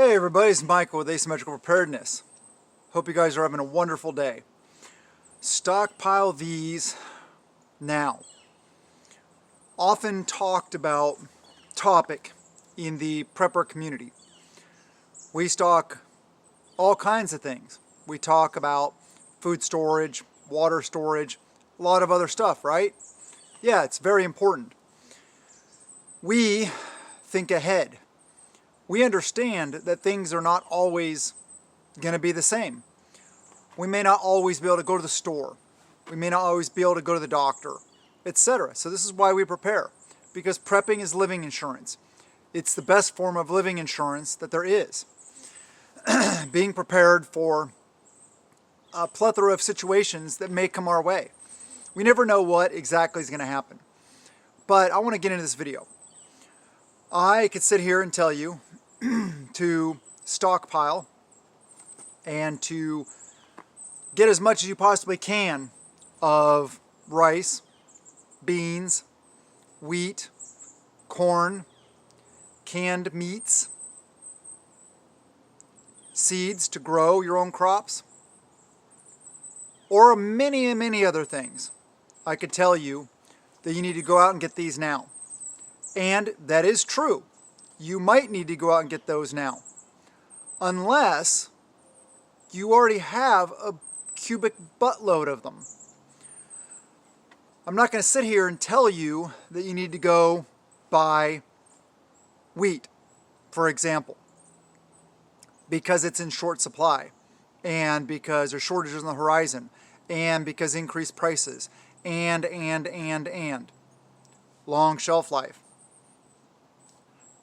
Hey everybody, it's Michael with Asymmetrical Preparedness. Hope you guys are having a wonderful day. Stockpile these now. Often talked about topic in the prepper community. We stock all kinds of things. We talk about food storage, water storage, a lot of other stuff, right? Yeah, it's very important. We think ahead. We understand that things are not always going to be the same. We may not always be able to go to the store. We may not always be able to go to the doctor, etc. So this is why we prepare, because prepping is living insurance. It's the best form of living insurance that there is. Being prepared for a plethora of situations that may come our way. We never know what exactly is going to happen. But I want to get into this video. I could sit here and tell you to stockpile and to get as much as you possibly can of rice, beans, wheat, corn, canned meats, seeds to grow your own crops, or many other things. I could tell you that you need to go out and get these now. And that is true. You might need to go out and get those now. Unless you already have a cubic buttload of them. I'm not going to sit here and tell you that you need to go buy wheat, for example, because it's in short supply, and because there's shortages on the horizon, and because increased prices, and. Long shelf life.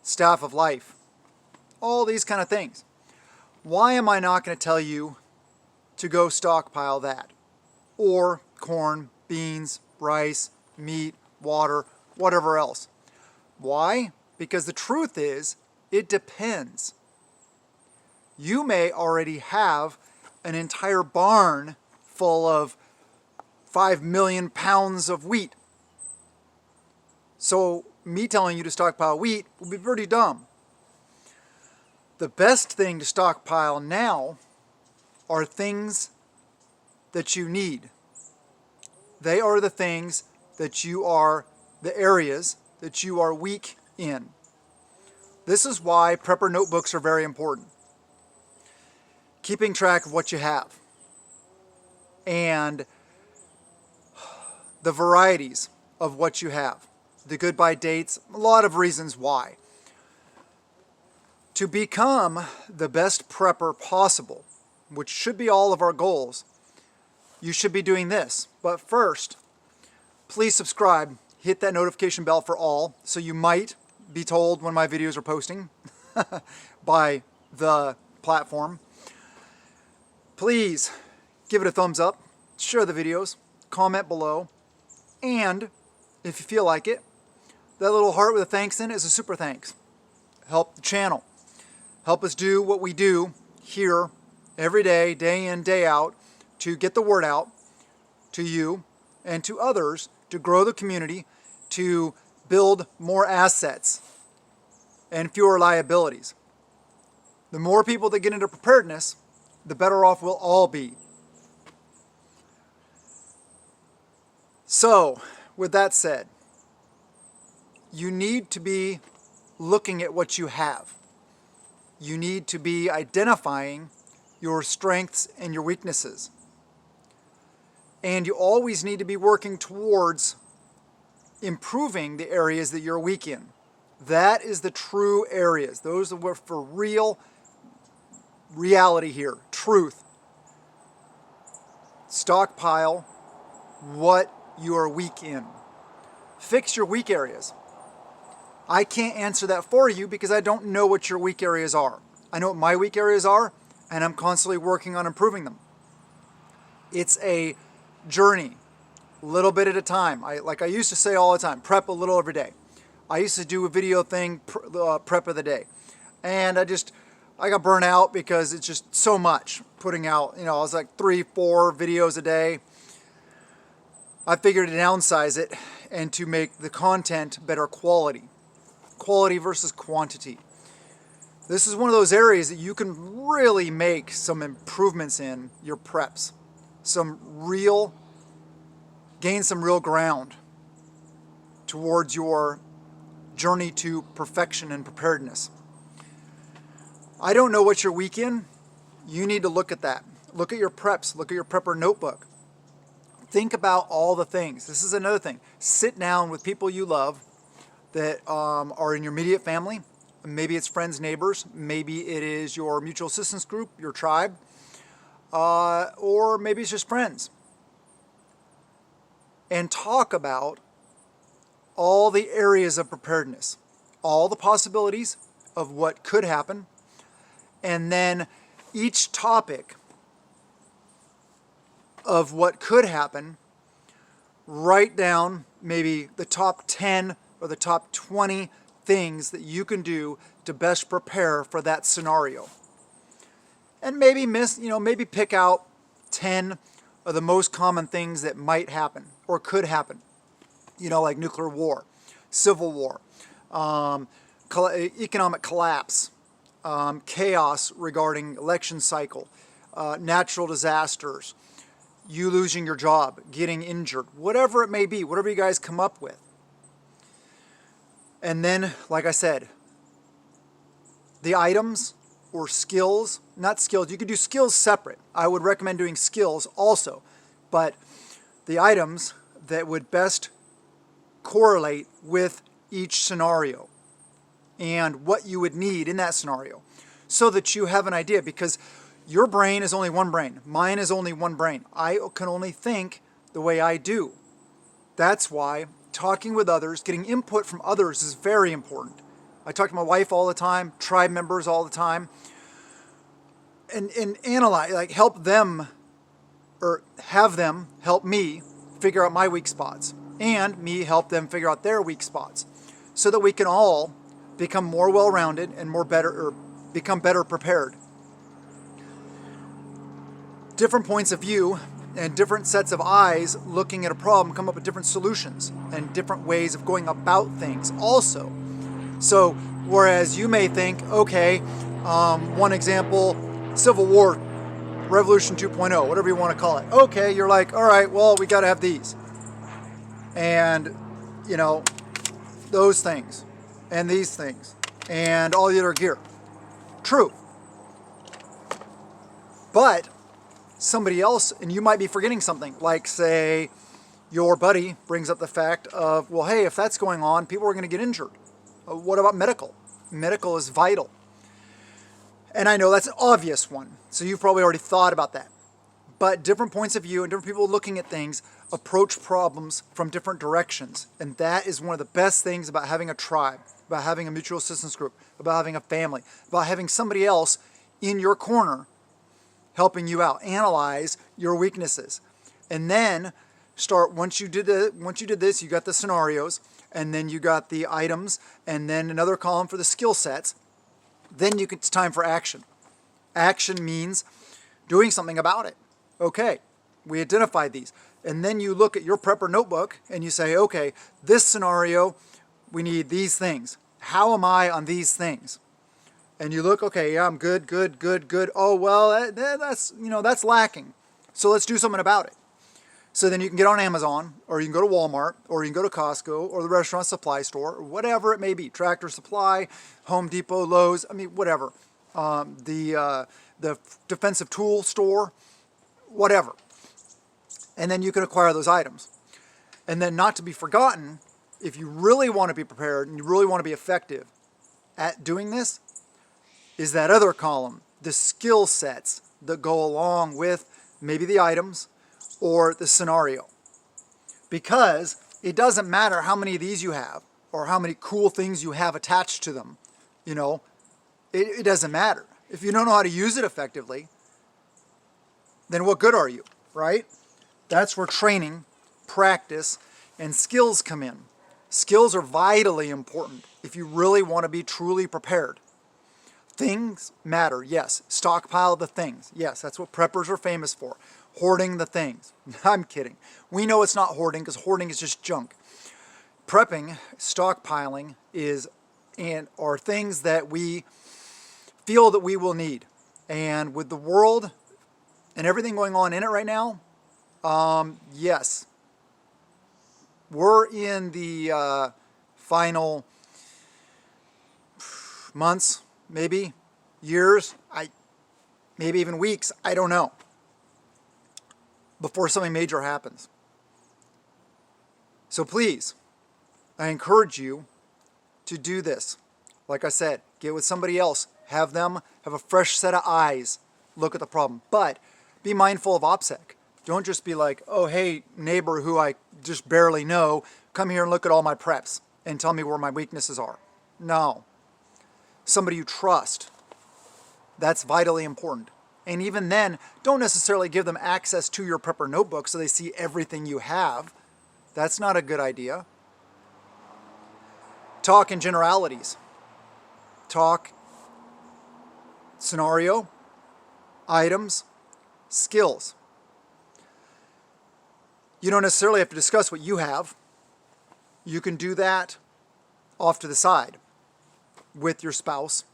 Staff of life, all these kind of things. Why am I not going to tell you to go stockpile that? Or corn, beans, rice, meat, water, whatever else. Why? Because the truth is, it depends. You may already have an entire barn full of 5 million pounds of wheat. So me telling you to stockpile wheat will be pretty dumb. The best thing to stockpile now are things that you need. They are the things that you are, the areas that you are weak in. This is why prepper notebooks are very important. Keeping track of what you have and the varieties of what you have. The goodbye dates, a lot of reasons why. To become the best prepper possible, which should be all of our goals, you should be doing this. But first, please subscribe, hit that notification bell for all, so you might be told when my videos are posting by the platform. Please give it a thumbs up, share the videos, comment below, and if you feel like it, that little heart with a thanks in it is a super thanks. Help the channel. Help us do what we do here every day, day in, day out, to get the word out to you and to others, to grow the community, to build more assets and fewer liabilities. The more people that get into preparedness, the better off we'll all be. So, with that said, you need to be looking at what you have. You need to be identifying your strengths and your weaknesses. And you always need to be working towards improving the areas that you're weak in. That is the true areas. Those are for real reality here, truth. Stockpile what you are weak in. Fix your weak areas. I can't answer that for you because I don't know what your weak areas are. I know what my weak areas are, and I'm constantly working on improving them. It's a journey, little bit at a time. Like I used to say all the time, prep a little every day. I used to do a video thing, prep of the day. And I got burnt out because it's just so much putting out. You know, I was like 3-4 videos a day. I figured to downsize it and to make the content better quality. Quality versus quantity. This is one of those areas that you can really make some improvements in your preps. Gain some real ground towards your journey to perfection and preparedness. I don't know what your week in. You need to look at that. Look at your preps. Look at your prepper notebook. Think about all the things. This is another thing. Sit down with people you love that are in your immediate family. Maybe it's friends, neighbors. Maybe it is your mutual assistance group, your tribe. Or maybe it's just friends. And talk about all the areas of preparedness, all the possibilities of what could happen, and then each topic of what could happen, write down maybe the top 10 or the top 20 things that you can do to best prepare for that scenario. And maybe maybe pick out 10 of the most common things that might happen or could happen. Like nuclear war, civil war, economic collapse, chaos regarding election cycle, natural disasters, you losing your job, getting injured, whatever it may be, whatever you guys come up with. And then, like I said, the items or skills, not skills, you could do skills separate. I would recommend doing skills also, but the items that would best correlate with each scenario and what you would need in that scenario so that you have an idea, because your brain is only one brain. Mine is only one brain. I can only think the way I do. That's why talking with others, getting input from others is very important. I talk to my wife all the time, tribe members all the time, and analyze, help them or have them help me figure out my weak spots and me help them figure out their weak spots so that we can all become more well-rounded and become better prepared. Different points of view and different sets of eyes looking at a problem come up with different solutions and different ways of going about things also. So whereas you may think, okay, one example, Civil War, Revolution 2.0, whatever you want to call it. Okay, you're like, all right, well, we got to have these. And, those things and these things and all the other gear. True. But somebody else, and you might be forgetting something, like say your buddy brings up the fact of, well, hey, if that's going on, people are going to get injured. What about medical? Medical is vital. And I know that's an obvious one, so you've probably already thought about that. But different points of view and different people looking at things approach problems from different directions. And that is one of the best things about having a tribe, about having a mutual assistance group, about having a family, about having somebody else in your corner helping you out. Analyze your weaknesses. And then once you did this, you got the scenarios, and then you got the items, and then another column for the skill sets. Then it's time for action. Action means doing something about it. Okay, we identified these. And then you look at your prepper notebook and you say, okay, this scenario, we need these things. How am I on these things? And you look, okay, yeah, I'm good. Oh, well, that's lacking. So let's do something about it. So then you can get on Amazon, or you can go to Walmart, or you can go to Costco, or the restaurant supply store, or whatever it may be. Tractor Supply, Home Depot, Lowe's, whatever. The defensive tool store, whatever. And then you can acquire those items. And then not to be forgotten, if you really want to be prepared and you really want to be effective at doing this, is that other column, the skill sets that go along with maybe the items or the scenario. Because it doesn't matter how many of these you have or how many cool things you have attached to them. It doesn't matter. If you don't know how to use it effectively, then what good are you, right? That's where training, practice, and skills come in. Skills are vitally important if you really want to be truly prepared. Things matter, yes. Stockpile the things. Yes, that's what preppers are famous for. Hoarding the things. I'm kidding. We know it's not hoarding because hoarding is just junk. Prepping, stockpiling are things that we feel that we will need. And with the world and everything going on in it right now, yes, we're in the final months, maybe years, maybe even weeks, I don't know, before something major happens. So please, I encourage you to do this. Like I said, get with somebody else. Have them have a fresh set of eyes. Look at the problem. But be mindful of OPSEC. Don't just be like, oh, hey, neighbor who I just barely know, come here and look at all my preps and tell me where my weaknesses are. No. Somebody you trust. That's vitally important. And even then, don't necessarily give them access to your prepper notebook so they see everything you have. That's not a good idea. Talk in generalities. Talk scenario, items, skills. You don't necessarily have to discuss what you have. You can do that off to the side with your spouse,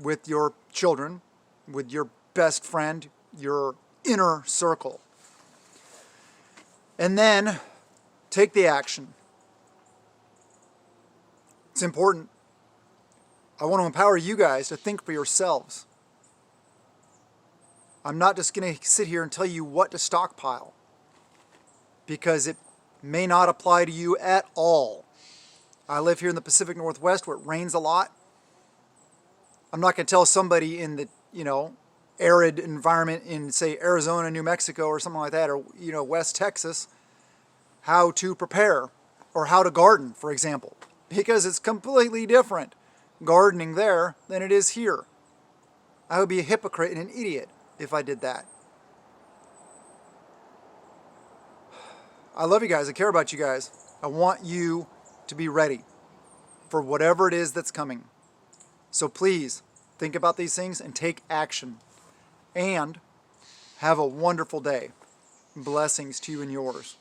with your children, with your best friend, your inner circle. And then take the action. It's important. I want to empower you guys to think for yourselves. I'm not just going to sit here and tell you what to stockpile, because it may not apply to you at all. I live here in the Pacific Northwest where it rains a lot. I'm not going to tell somebody in the, arid environment in, say, Arizona, New Mexico or something like that, or, West Texas, how to prepare or how to garden, for example, because it's completely different gardening there than it is here. I would be a hypocrite and an idiot if I did that. I love you guys. I care about you guys. I want you to be ready for whatever it is that's coming. So please think about these things and take action. And have a wonderful day. Blessings to you and yours.